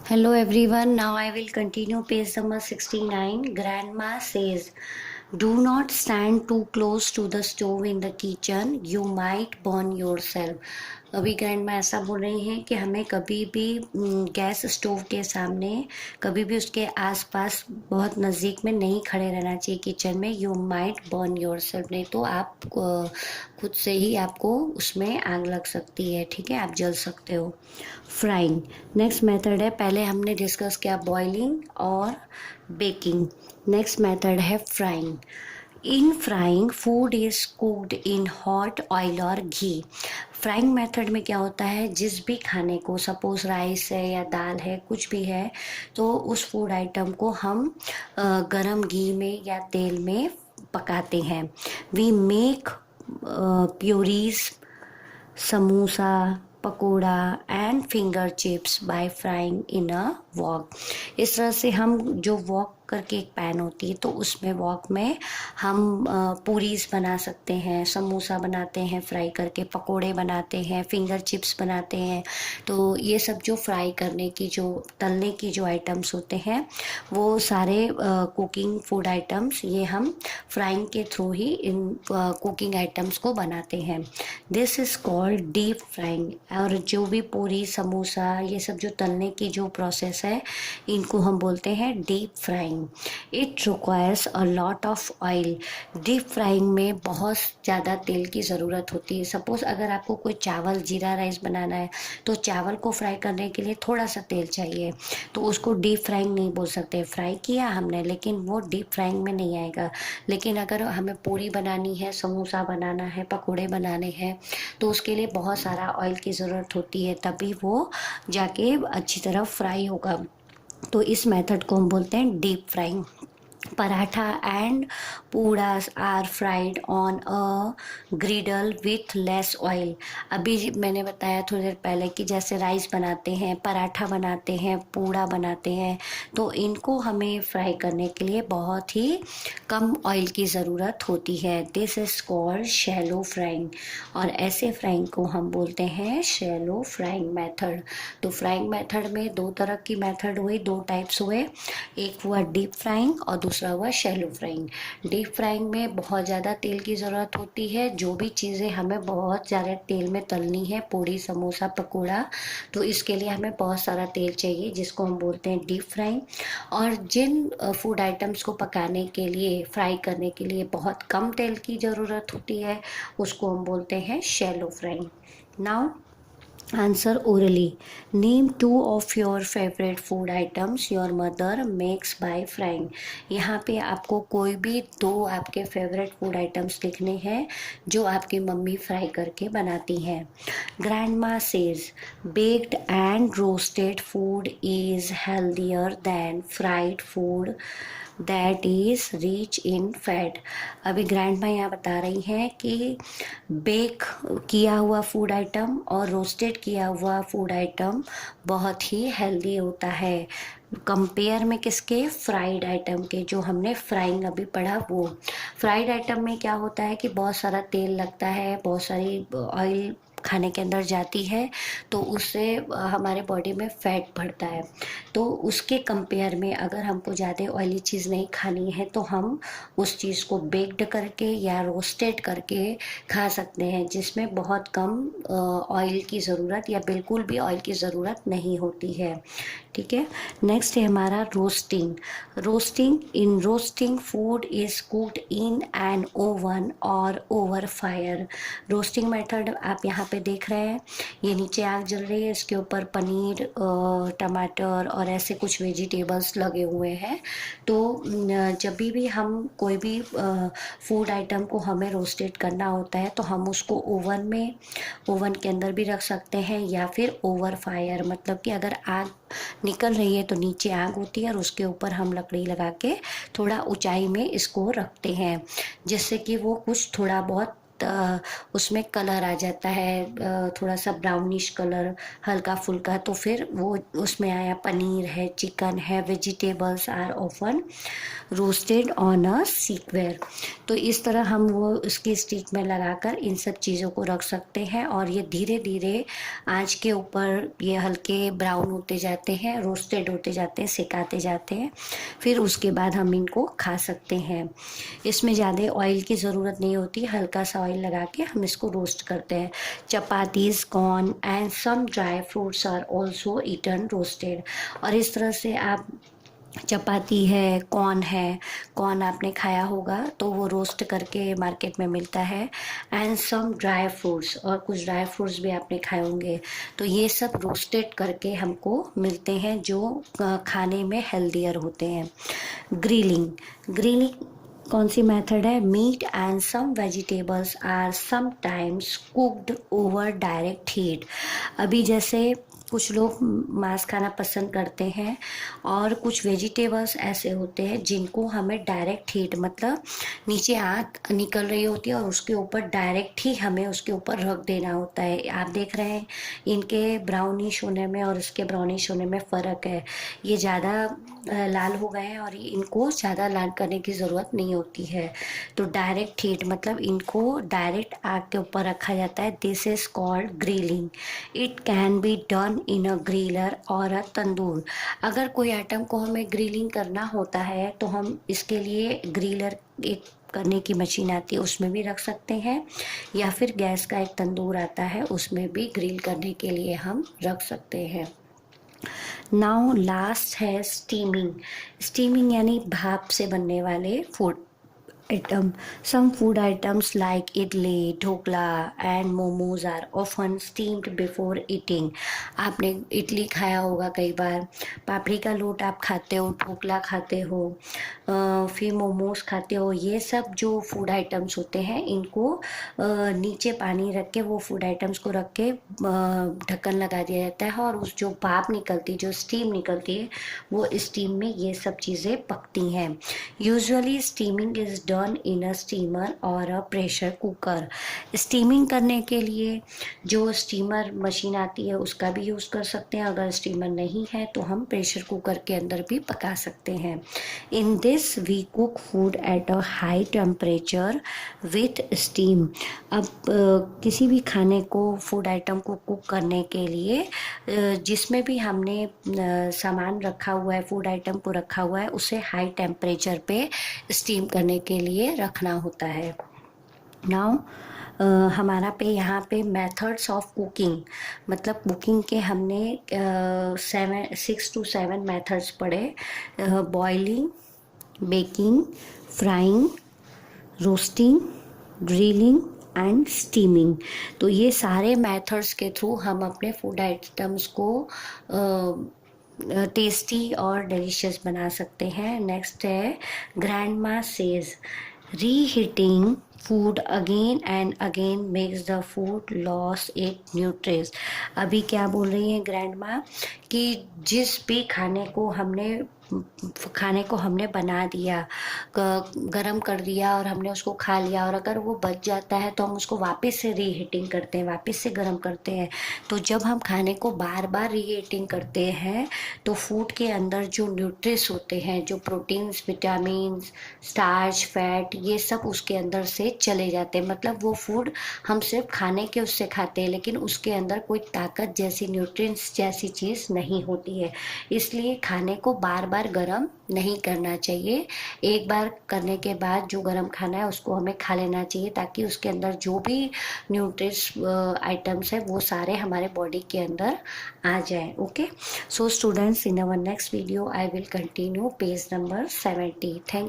Hello everyone, now I will continue page number 69. Grandma says, do not stand too close to the stove in the kitchen, you might burn yourself. अभी grand माँ ऐसा बोल रही हैं कि हमें कभी भी गैस स्टोव के सामने, कभी भी उसके आसपास बहुत नज़दीक में नहीं खड़े रहना चाहिए किचन में. You might burn your self, नहीं तो आप खुद से ही आपको उसमें आग लग सकती है. ठीक है, आप जल सकते हो. फ्राइंग नेक्स्ट मेथड है. पहले हमने डिस्कस किया बॉइलिंग और बेकिंग. नेक्स्ट मेथड है frying. In frying food is cooked in hot oil और घी. फ्राइंग मेथड में क्या होता है, जिस भी खाने को, सपोज राइस है या दाल है, कुछ भी है, तो उस फूड आइटम को हम गरम घी में या तेल में पकाते हैं. We make puris, samosa, pakora and finger chips by frying in a wok. इस तरह से हम जो वॉक करके एक पैन होती है, तो उसमें वॉक में हम पूरीज बना सकते हैं, समोसा बनाते हैं फ्राई करके, पकोड़े बनाते हैं, फिंगर चिप्स बनाते हैं. तो ये सब जो फ्राई करने की, जो तलने की जो आइटम्स होते हैं, वो सारे कुकिंग फूड आइटम्स, ये हम फ्राइंग के through he in cooking items को बनाते हैं. This is called deep frying. और जो भी पूरी, समोसा, ये सब जो तलने की जो प्रोसेस है, इनको हम बोलते हैं deep frying. It requires a lot of oil. Deep frying में बहुत ज़्यादा तेल की ज़रूरत होती है. सपोज़ अगर आपको कोई चावल जीरा राइस बनाना है, तो चावल को फ्राई करने के लिए थोड़ा सा तेल चाहिए, तो उसको डीप फ्राइंग नहीं बोल सकते. फ्राई किया हमने, लेकिन वो डीप फ्राइंग में नहीं आएगा. लेकिन अगर हमें पूरी बनानी है, समोसा बनाना है, पकोड़े बनाने हैं, तो उसके लिए बहुत सारा ऑयल की ज़रूरत होती है, तभी वो जाके अच्छी तरह फ्राई होगा. तो इस मेथड को हम बोलते हैं deep frying. Paratha and puris are fried on a griddle with less oil. अभी मैंने बताया थोड़ी देर पहले कि जैसे राइस बनाते हैं, पराठा बनाते हैं, पूड़ा बनाते हैं, तो इनको हमें फ्राई करने के लिए बहुत ही कम ऑयल की ज़रूरत होती है. This is called shallow frying. और ऐसे फ्राइंग को हम बोलते हैं शैलो फ्राइंग मेथड. तो फ्राइंग मेथड में दो तरह की मेथड हुई, दो टाइप्स हुए. एक हुआ डीप फ्राइंग और दूसरा हुआ शैलो फ्राइंग. डीप फ्राइंग में बहुत ज़्यादा तेल की ज़रूरत होती है. जो भी चीज़ें हमें बहुत ज़्यादा तेल में तलनी है, पूड़ी, समोसा, पकोड़ा, तो इसके लिए हमें बहुत सारा तेल चाहिए, जिसको हम बोलते हैं डीप फ्राइंग. और जिन फूड आइटम्स को पकाने के लिए, फ्राई करने के लिए बहुत कम तेल की ज़रूरत होती है, उसको हम बोलते हैं shallow frying. Now answer orally. Name two of your favourite food items your mother makes by frying. यहाँ पे आपको कोई भी दो आपके फेवरेट फूड आइटम्स लिखने हैं जो आपकी मम्मी फ्राई करके बनाती हैं. Grandma says baked and roasted food is healthier than fried food that is rich in fat. अभी ग्रैंड माँ यहाँ बता रही हैं कि बेक किया हुआ फूड आइटम और रोस्टेड किया हुआ फूड आइटम बहुत ही हेल्दी होता है, कंपेयर में किसके, फ्राइड आइटम के. जो हमने फ्राइंग अभी पढ़ा, वो फ्राइड आइटम में क्या होता है कि बहुत सारा तेल लगता है, बहुत सारी ऑयल खाने के अंदर जाती है, तो उससे हमारे बॉडी में फैट बढ़ता है. तो उसके कंपेयर में अगर हमको ज़्यादा ऑयली चीज़ नहीं खानी है, तो हम उस चीज़ को बेक्ड करके या रोस्टेड करके खा सकते हैं, जिसमें बहुत कम ऑयल की ज़रूरत या बिल्कुल भी ऑयल की ज़रूरत नहीं होती है. ठीक है. नेक्स्ट है हमारा roasting. Roasting food is cooked in an oven और ओवर फायर. रोस्टिंग मेथड आप यहाँ पे देख रहे हैं, ये नीचे आग जल रही है, इसके ऊपर पनीर, टमाटर और ऐसे कुछ वेजिटेबल्स लगे हुए हैं. तो जब भी हम कोई भी फूड आइटम को हमें रोस्टेड करना होता है, तो हम उसको ओवन के अंदर भी रख सकते हैं, या फिर ओवर फायर, मतलब कि अगर आग निकल रही है तो नीचे आग होती है और उसके ऊपर हम लकड़ी लगा के थोड़ा ऊंचाई में इसको रखते हैं, जिससे कि वो कुछ थोड़ा बहुत उसमें कलर आ जाता है, थोड़ा सा ब्राउनिश कलर हल्का फुल्का, तो फिर वो उसमें आया पनीर है, चिकन है, vegetables are often roasted on a skewer. तो इस तरह हम वो उसकी स्टिक में लगाकर इन सब चीज़ों को रख सकते हैं और ये धीरे धीरे आंच के ऊपर ये हल्के ब्राउन होते जाते हैं, रोस्टेड होते जाते हैं, सिकाते जाते हैं। फिर उसके बाद हम इनको खा सकते हैं। इसमें ज़्यादा ऑयल की ज़रूरत नहीं होती, हल्का सा ऑयल लगा के हम इसको रोस्ट करते हैं। Chapatis, corn and some dry fruits are also eaten roasted. और इस तरह से आप चपाती है, कॉर्न आपने खाया होगा तो वो रोस्ट करके मार्केट में मिलता है। एंड सम ड्राई फ्रूट्स, और कुछ ड्राई फ्रूट्स भी आपने खाए होंगे। तो ये सब रोस्टेड करके हमको मिलते हैं जो खाने में हेल्दियर होते हैं। ग्रिलिंग ग्रिलिंग कौन सी मेथड है? Meat and some vegetables are sometimes cooked over direct heat. अभी जैसे कुछ लोग मांस खाना पसंद करते हैं और कुछ वेजिटेबल्स ऐसे होते हैं जिनको हमें डायरेक्ट हीट, मतलब नीचे आग निकल रही होती है और उसके ऊपर डायरेक्ट ही हमें उसके ऊपर रख देना होता है। आप देख रहे हैं इनके ब्राउनिश होने में और इसके ब्राउनिश होने में फ़र्क है। ये ज़्यादा लाल हो गए हैं और इनको ज़्यादा लाल करने की ज़रूरत नहीं होती है। तो डायरेक्ट हीट मतलब इनको डायरेक्ट आग के ऊपर रखा जाता है। This is called grilling. It can be done in a griller और अ तंदूर। अगर कोई आइटम को हमें ग्रिलिंग करना होता है तो हम इसके लिए ग्रिलर, एक करने की मशीन आती है, उसमें भी रख सकते हैं, या फिर गैस का एक तंदूर आता है उसमें भी ग्रिल करने के लिए हम रख सकते हैं। नाउ लास्ट है स्टीमिंग। स्टीमिंग यानी भाप से बनने वाले food item. Some food items like idli, dhokla and momos are often steamed before eating. आपने इडली खाया होगा कई बार, पापड़ी का लोट आप खाते हो, ढोकला खाते हो, फिर मोमोज खाते हो। ये सब जो फूड आइटम्स होते हैं इनको नीचे पानी रख के, वो फूड आइटम्स को रख के ढक्कन लगा दिया जाता है और उस जो भाप निकलती, जो स्टीम निकलती है, वो स्टीम में ये सब चीज़ें पकती हैं। Usually steaming is done in a steamer और अ प्रेशर कुकर। स्टीमिंग करने के लिए जो स्टीमर मशीन आती है उसका भी यूज़ कर सकते हैं। अगर स्टीमर नहीं है तो हम प्रेशर कुकर के अंदर भी पका सकते हैं। In this we cook food at a high temperature with steam. अब किसी भी खाने को, फूड आइटम को कुक करने के लिए जिसमें भी हमने सामान रखा हुआ है, फूड आइटम को रखा हुआ है, उसे हाई टेम्परेचर पे स्टीम करने के लिए रखना होता है। नाउ हमारा पे यहाँ पे मेथड्स ऑफ कुकिंग, मतलब कुकिंग के हमने 6 to 7 मेथड्स पढ़े। Boiling, baking, frying, roasting, grilling and steaming. तो ये सारे मेथड्स के थ्रू हम अपने फूड आइटम्स को टेस्टी और डिलीशियस बना सकते हैं। नेक्स्ट है grandma says reheating food again and again makes the food loss it nutrients. अभी क्या बोल रही हैं ग्रैंडमा कि जिस भी खाने को हमने बना दिया, गरम कर दिया और हमने उसको खा लिया, और अगर वो बच जाता है तो हम उसको वापस से रीहीटिंग करते हैं, वापस से गरम करते हैं। तो जब हम खाने को बार बार रीहीटिंग करते हैं तो फूड के अंदर जो न्यूट्रिएंट्स होते हैं, जो प्रोटीन्स, विटामिन्स, स्टार्च, फैट, ये सब उसके अंदर से चले जाते हैं। मतलब वो फूड हम सिर्फ खाने के उससे खाते हैं लेकिन उसके अंदर कोई ताकत जैसी, न्यूट्रिएंट्स जैसी चीज़ नहीं होती है। इसलिए खाने को बार बार गरम नहीं करना चाहिए। एक बार करने के बाद जो गरम खाना है उसको हमें खा लेना चाहिए ताकि उसके अंदर जो भी न्यूट्रिएंट्स आइटम्स है वो सारे हमारे बॉडी के अंदर आ जाए। Okay, so students, in our next video I will continue page number 70। Thank